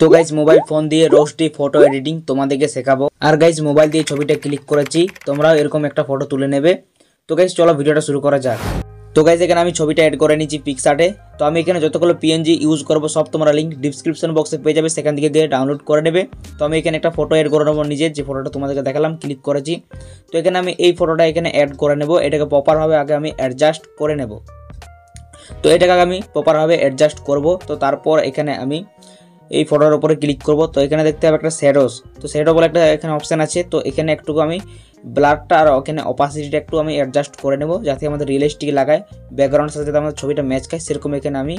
তো guys mobile phone দিয়ে রোস্টি photo editing তোমাদেরকে শেখাবো। আর গাইজ মোবাইল দিয়ে ছবিটা ক্লিক করেছি, তোমরাও এরকম একটা ফটো তুলে নেবে। তো গাইজ চলো ভিডিওটা শুরু করা যাক। তো গাইজ এখানে আমি ছবিটা এড করে নিয়েছি পিকসার্টে। তো আমি এখানে যতগুলো পিএনজি ইউজ করবো সব তোমরা লিঙ্ক ডিসক্রিপশন বক্সে পেয়ে যাবে, সেখান থেকে গিয়ে ডাউনলোড করে নেবে। তো আমি এখানে একটা ফটো এড করে নেবো, নিজের যে ফটোটা তোমাদেরকে দেখালাম ক্লিক করেছি। তো এখানে আমি এই ফটোটা এখানে অ্যাড করে নেব, এটাকে প্রপারভাবে আগে আমি অ্যাডজাস্ট করে নেব। তো এটাকে আমি প্রপারভাবে অ্যাডজাস্ট করব। তো তারপর এখানে আমি এই ফটোর উপরে ক্লিক করব। তো এখানে দেখতে হবে একটা শ্যাডোস, তো শ্যাডো বলে একটা এখানে অপশান আছে। তো এখানে একটু আমি ব্লারটা আর এখানে অপাসিটিটা একটু আমি অ্যাডজাস্ট করে নেব, যাতে আমাদের রিয়েলিস্টিক লাগায়, ব্যাকগ্রাউন্ডের সাথে আমাদের ছবিটা ম্যাচ খায় সেরকম এখানে আমি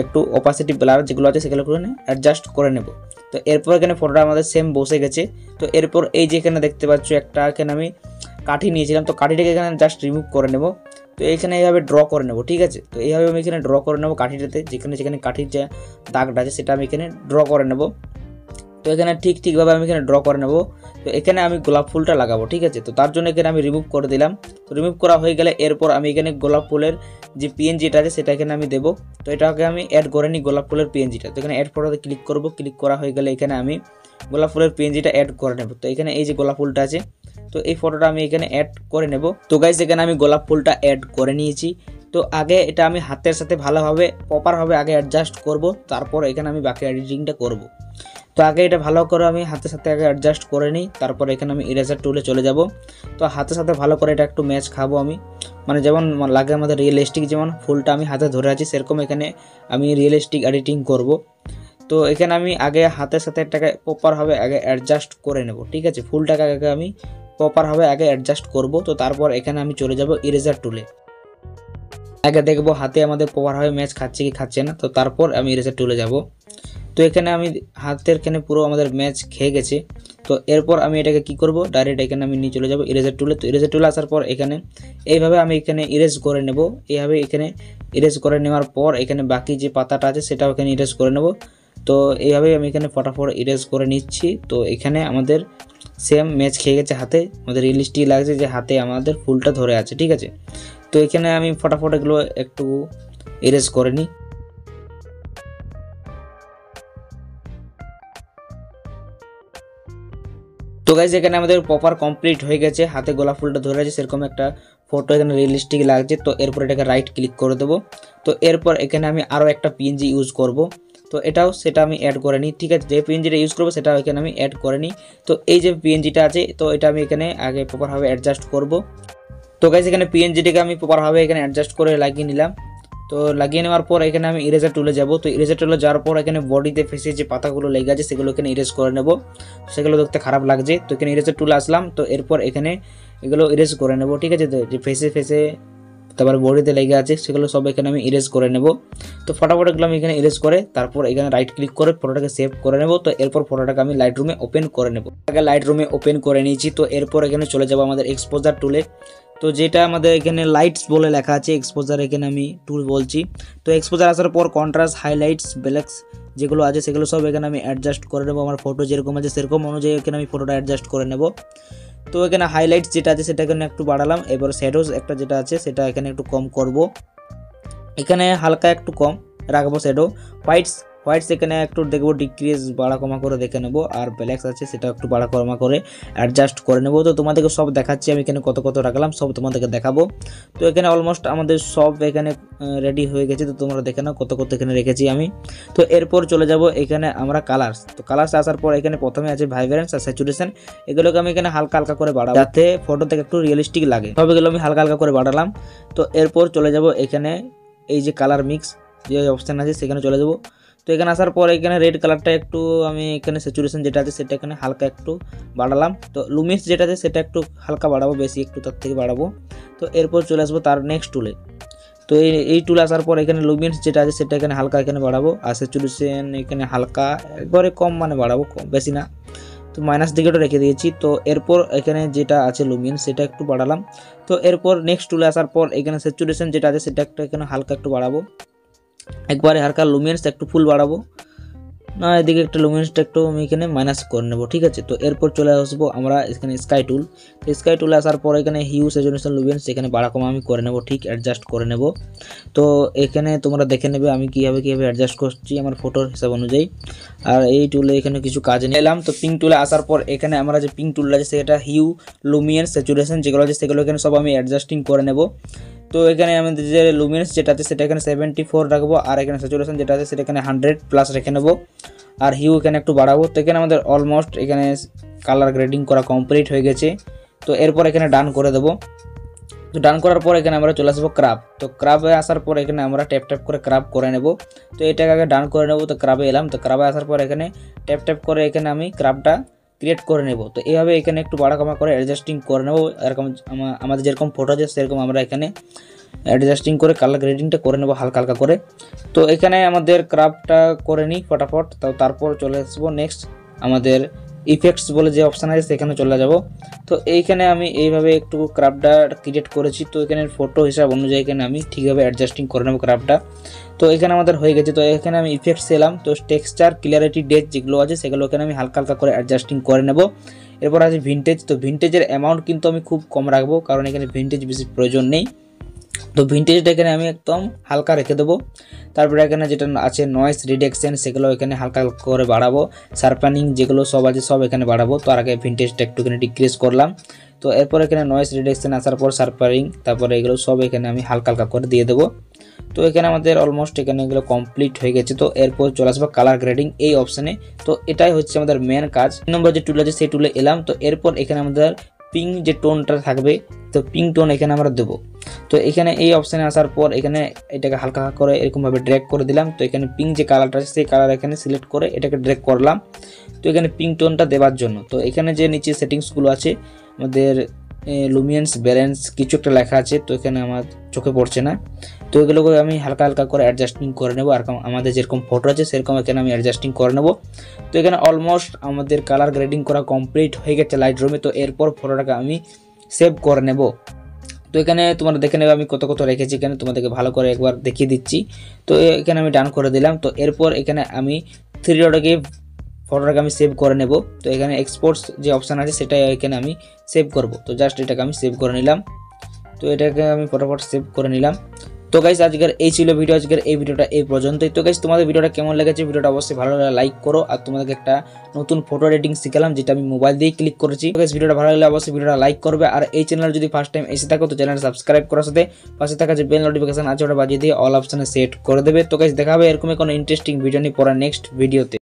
একটু অপাসিটি ব্লার যেগুলো আছে সেগুলো অ্যাডজাস্ট করে নেব। তো এরপর এখানে ফটোটা আমাদের সেম বসে গেছে। তো এরপর এই যে এখানে দেখতে পাচ্ছ একটা এখানে আমি কাঠি নিয়েছিলাম, তো কাঠিটাকে এখানে জাস্ট রিমুভ করে নেব। তো এইখানে এইভাবে ড্র করে নেব, ঠিক আছে। তো এইভাবে আমি এখানে ড্র করে নেব কাঠিটাতে, যেখানে যেখানে কাঠির যে দাগটা আছে সেটা আমি এখানে ড্র করে নেব। তো এখানে ঠিকভাবে আমি এখানে ড্র করে নেব। তো এখানে আমি গোলাপ ফুলটা লাগাবো, ঠিক আছে। তো তার জন্য এখানে আমি রিমুভ করে দিলাম। তো রিমুভ করা হয়ে গেলে এরপর আমি এখানে গোলাপ ফুলের যে পিএনজিটা আছে সেটা এখানে আমি দেবো। তো এটাকে আমি অ্যাড করে নিই গোলাপ ফুলের পিএনজিটা। তো এখানে অ্যাড ফটোতে ক্লিক করব, ক্লিক করা হয়ে গেলে এখানে আমি গোলাপ ফুলের পিএনজিটা অ্যাড করে নেব। তো এখানে এই যে গোলাপ ফুলটা আছে, তো এই ফটোটা আমি এখানে অ্যাড করে নেব। তো গাইস এখানে আমি গোলাপ ফুলটা অ্যাড করে নিয়েছি। তো আগে এটা আমি হাতের সাথে ভালোভাবে প্রপারভাবে আগে অ্যাডজাস্ট করব, তারপর এখানে আমি বাকি এডিটিংটা করব। তো আগে এটা ভালো করে আমি হাতের সাথে আগে অ্যাডজাস্ট করে নিই, তারপর এখানে আমি ইরেজার টুলে চলে যাব। তো হাতের সাথে ভালো করে এটা একটু ম্যাচ খাবো আমি, মানে যেমন লাগে আমাদের রিয়েলিস্টিক, যেমন ফুলটা আমি হাতে ধরে আছি সেরকম এখানে আমি রিয়েলিস্টিক এডিটিং করব। তো এখানে আমি আগে হাতের সাথে এটাকে প্রপারভাবে আগে অ্যাডজাস্ট করে নেব, ঠিক আছে। ফুলটাকে আগে আমি প্রপারভাবে আগে অ্যাডজাস্ট করব। তো তারপর এখানে আমি চলে যাব ইরেজার টুলে, আগে দেখবো হাতে আমাদের প্রপারভাবে ম্যাচ খাচ্ছে কি খাচ্ছে না। তো তারপর আমি ইরেজার টুলে যাব। তো এখানে আমি হাতের এখানে পুরো আমাদের ম্যাচ খেয়ে গেছে। তো এরপর আমি এটাকে কি করব, ডাইরেক্ট এখানে আমি নিয়ে চলে যাব ইরেজার টুলে। তো ইরেজার টুলে আসার পর এখানে এইভাবে আমি এখানে ইরেজ করে নেব। এইভাবে এখানে ইরেজ করে নেওয়ার পর এখানে বাকি যে পাতাটা আছে সেটাও এখানে ইরেজ করে নেব। তো এইভাবে আমি এখানে ফটাফট ইরেজ করে নিচ্ছি। তো এখানে আমাদের সেম ম্যাচ খেয়ে গেছে হাতে, আমাদের রিয়েলিস্টিক লাগছে যে হাতে আমাদের ফুলটা ধরে আছে, ঠিক আছে। তো এখানে আমি ফটাফট এগুলো একটু ইরেজ করে নিই। তো গাইজ এখানে আমাদের প্রপার কমপ্লিট হয়ে গেছে, হাতে গোলাপ ফুলটা ধরে আছে সেরকম একটা ফটো এখানে রিয়েলিস্টিক লাগছে। তো এরপর এটাকে রাইট ক্লিক করে দেবো। তো এরপর এখানে আমি আরও একটা পিএনজি ইউজ করব। তো সেটা আমি অ্যাড করে নিই, ঠিক আছে। যে পিএনজিটা ইউজ করবো সেটা এখানে আমি অ্যাড করে নিই। তো এই যে পিএনজিটা আছে, তো এটা আমি এখানে আগে প্রপারভাবে অ্যাডজাস্ট করব। তো গাইজ এখানে পিএনজিটাকে আমি প্রপারভাবে এখানে অ্যাডজাস্ট করে লাগিয়ে নিলাম। তো লাগিয়ে নেওয়ার পর এখানে আমি ইরেজার টুলে যাব। তো ইরেজার টুলে যাওয়ার পর এখানে বডিতে ফেসে যে পাতাগুলো লেগে আছে সেগুলো এখানে ইরেজ করে নেব, সেগুলো দেখতে খারাপ লাগছে। তো এখানে ইরেজার টুলে আসলাম। তো এরপর এখানে এগুলো ইরেজ করে নেব, ঠিক আছে। তো যে ফেসে তারপরে বডিতে লেগে আছে সেগুলো সব এখানে আমি ইরেজ করে নেব। তো ফটাফট এগুলো আমি এখানে ইরেজ করে তারপর এখানে রাইট ক্লিক করে ফটোটাকে সেভ করে নেব। তো এরপর ফটোটাকে আমি লাইট রুমে ওপেন করে নেব। আগে লাইট রুমে ওপেন করে নিয়েছি। তো এরপর এখানে চলে যাব আমাদের এক্সপোজার টুলে। তো যেটা আমাদের এখানে লাইটস বলে লেখা আছে, এক্সপোজার এখানে আমি টুল বলছি। তো এক্সপোজার আসার পর কন্ট্রাস্ট, হাইলাইটস, ব্ল্যাকস যেগুলো আছে সেগুলো সব এখানে আমি অ্যাডজাস্ট করে নেব। আমার ফটো যেরকম আছে সেরকম অনুযায়ী এখানে আমি ফটোটা অ্যাডজাস্ট করে নেব। তো এখানে হাইলাইটস যেটা আছে সেটা এখানে একটু বাড়ালাম। এবার শ্যাডোজ একটা যেটা আছে সেটা এখানে একটু কম করব, এখানে হালকা একটু কম রাখবো শ্যাডো। হোয়াইটস এখানে একটু দেখবো ডিক্রিজ বাড়া কমা করে দেখে নেব। আর ব্ল্যাকস আছে সেটা একটু বাড়া কমা করে অ্যাডজাস্ট করে নেব। তো তোমাদেরকে সব দেখাচ্ছি আমি এখানে কত রাখলাম সব তোমাদেরকে দেখাবো। তো এখানে অলমোস্ট আমাদের সব এখানে রেডি হয়ে গেছে। তো তোমরা দেখে নাও কত এখানে রেখেছি আমি। তো এরপর চলে যাব এখানে আমরা কালার্স। তো কালার্স আসার পর এখানে প্রথমে আছে ভাইব্রেন্স আর স্যাচুরেশন, এগুলোকে আমি এখানে হালকা করে বাড়াবো যাতে ফটো থেকে একটু রিয়েলিস্টিক লাগে। সব এগুলো আমি হালকা করে বাড়ালাম। তো এরপর চলে যাব এখানে এই যে কালার মিক্স যে অপশান আছে সেখানে চলে যাব। তো এখানে আসার পর এখানে রেড কালারটা একটু আমি এখানে স্যাচুরেশন যেটা আছে সেটা এখানে হালকা একটু বাড়ালাম। তো লুমিন্স যেটা আছে সেটা একটু হালকা বাড়াবো, বেশি একটু তার থেকে বাড়াবো। তো এরপর চলে আসবো তার নেক্সট টুলে। তো এই টুলে আসার পর এখানে লুমিন্স যেটা আছে সেটা এখানে হালকা এখানে বাড়াবো, আর স্যাচুরেশন এখানে হালকা একবারে কম মানে বাড়াবো, কম বেশি না। তো মাইনাস দিকেটা রেখে দিয়েছি। তো এরপর এখানে যেটা আছে লুমিন্স সেটা একটু বাড়ালাম। তো এরপর নেক্সট টুলে আসার পর এখানে স্যাচুরেশন যেটা আছে সেটা একটু এখানে হালকা একটু বাড়াবো, একবারে হালকা লুমিনেন্স একটু ফুল বাড়াবো, না এদিকে একটা লুমিনেন্সটা একটু আমি এখানে মাইনাস করে নেব, ঠিক আছে। তো এরপর চলে আসবো আমরা এখানে স্কাই টুল। তো স্কাই টুলে আসার পর এখানে হিউ স্যাচুরেশন লুমিনেন্স এখানে বাড়া কমা আমি করে নেব, ঠিক অ্যাডজাস্ট করে নেব। তো এখানে তোমরা দেখে নেবে আমি কীভাবে অ্যাডজাস্ট করছি আমার ফটোর হিসাব অনুযায়ী। আর এই টুলে এখানে কিছু কাজ নিলাম। তো পিঙ্ক টুলে আসার পর এখানে আমরা যে পিঙ্ক টুলটা আছে সেটা হিউ লুমিনেন্স স্যাচুরেশন যেগুলো আছে সেগুলো এখানে সব আমি অ্যাডজাস্টিং করে নেব। তো এখানে আমাদের যে লুমিনেন্স যেটা আছে সেটা এখানে 74 রাখবো, আর এখানে স্যাচুরেশন যেটা আছে সেটা এখানে 100+ রেখে নেব, আর হিউ এখানে একটু বাড়াবো। তো এখানে আমাদের অলমোস্ট এখানে কালার গ্রেডিং করা কমপ্লিট হয়ে গেছে। তো এরপর এখানে ডান করে দেবো। তো ডান করার পর এখানে আমরা চলে আসবো ক্রাপ। তো ক্রাবে আসার পর এখানে আমরা ট্যাপ করে ক্রাপ করে নেব। তো এটাকে আগে ডান করে নেব। তো ক্রাবে এলাম। তো ক্রাবে আসার পর এখানে ট্যাপ করে এখানে আমি ক্রাপটা ক্রিয়েট করে নেব। তো এইভাবে এখানে একটু বাড়া কমা করে অ্যাডজাস্টিং করে নেব। এরকম আমাদের যেরকম ফটো আছে সেরকম আমরা এখানে অ্যাডজাস্টিং করে কালার গ্রেডিংটা করে নেব হালকা করে। তো এখানে আমাদের ক্রাফটটা করে নিই ফটাফট। তো তারপর চলে আসবো নেক্সট আমাদের ইফেক্টস বলে যে অপশান আছে সেখানে চলে যাব। তো এইখানে আমি এইভাবে একটু ক্রাফটটা ক্রিয়েট করেছি। তো এখানে ফটো হিসাব অনুযায়ী এখানে আমি ঠিকভাবে অ্যাডজাস্টিং করে নেব ক্রাফটটা। তো এখানে আমাদের হয়ে গেছে। তো এখানে আমি ইফেক্টস এলাম। তো টেক্সচার ক্লিয়ারিটি ডেপথ যেগুলো আছে সেগুলো এখানে আমি হালকা করে অ্যাডজাস্টিং করে নেব। এরপর আছে ভিনটেজ। তো ভিনটেজের অ্যামাউন্ট কিন্তু আমি খুব কম রাখবো, কারণ এখানে ভিনটেজ বেশি প্রয়োজন নেই। তো ভিনটেজটা এখানে আমি একদম হালকা রেখে দেবো। তারপরে এখানে যেটা আছে নয়েজ রিডাকশন সেগুলো এখানে হালকা করে বাড়াবো। শার্পেনিং যেগুলো সব আছে সব এখানে বাড়াবো। তো আর আগে ভিনটেজটা একটুখানি ডিক্রিজ করলাম। তো এরপর এখানে নয়েজ রিডাকশন আসার পর শার্পেনিং তারপরে এগুলো সব এখানে আমি হালকা করে দিয়ে দেবো। তো এখানে আমাদের অলমোস্ট এখানে এগুলো কমপ্লিট হয়ে গেছে। তো এরপর চলে আসবো কালার গ্রেডিং এই অপশানে। তো এটাই হচ্ছে আমাদের মেন কাজ। 3 নম্বর যে টুল আছে সেই টুলে এলাম। তো এরপর এখানে আমাদের পিঙ্ক যে টোনটা থাকবে, তো পিঙ্ক টোন এখানে আমরা দেবো। তো এখানে এই অপশানে আসার পর এখানে এটাকে হালকা করে এরকমভাবে ড্র্যাগ করে দিলাম। তো এখানে পিঙ্ক যে কালারটা আছে সেই কালার এখানে সিলেক্ট করে এটাকে ড্র্যাগ করলাম। তো এখানে পিঙ্ক টোনটা দেওয়ার জন্য তো এখানে যে নিচে সেটিংসগুলো আছে আমাদের লুমিনেন্স ব্যালেন্স কিছু একটা লেখা আছে, তো এখানে আমার চোখে পড়ছে না। তো এগুলোকে আমি হালকা করে অ্যাডজাস্টিং করে নেব। আর আমাদের যেরকম ফটো আছে সেরকম এখানে আমি অ্যাডজাস্টিং করে নেব। তো এখানে অলমোস্ট আমাদের কালার গ্রেডিং করা কমপ্লিট হয়ে গেছে লাইটরুমে। তো এরপর ফটোটাকে আমি সেভ করে নেব। তো এখানে তোমরা দেখে নেবে আমি কত রেখেছি, এখানে তোমাদেরকে ভালো করে একবার দেখিয়ে দিচ্ছি। তো এখানে আমি ডান করে দিলাম। তো এরপর এখানে আমি 3 ডটে ফটোটাকে আমি সেভ করে নেব। তো এখানে এক্সপোর্টস যে অপশান আছে সেটা এখানে আমি সেভ করব। তো জাস্ট এটাকে আমি সেভ করে নিলাম। তো এটাকে আমি ফটোফট সেভ করে নিলাম। তো গাইস আজকের এই ছিল ভিডিও, আজকের এই ভিডিওটা এই পর্যন্তই। তো গাইস তোমাদের ভিডিওটা কেমন লেগেছে ভিডিওটা অবশ্যই ভালো লাগলে লাইক করো। আর তোমাদেরকে একটা নতুন ফটো এডিটিং শিখালাম যেটা আমি মোবাইল দিয়ে ক্লিক করেছি। তো গাইস ভিডিওটা ভালো লাগলে অবশ্যই ভিডিওটা লাইক করবে। আর এই চ্যানেল যদি ফার্স্ট টাইম এসে থাকো তো চ্যানেলটা সাবস্ক্রাইব করার সাথে পাশে থাকা যে বেল নোটিফিকেশন আছে ওটা বাজিয়ে দিয়ে অল অপশনে সেট করে দেবে। তো গাইস দেখা হবে এরকম কোনো ইন্টারেস্টিং ভিডিও নিয়ে পরে নেক্সট ভিডিওতে।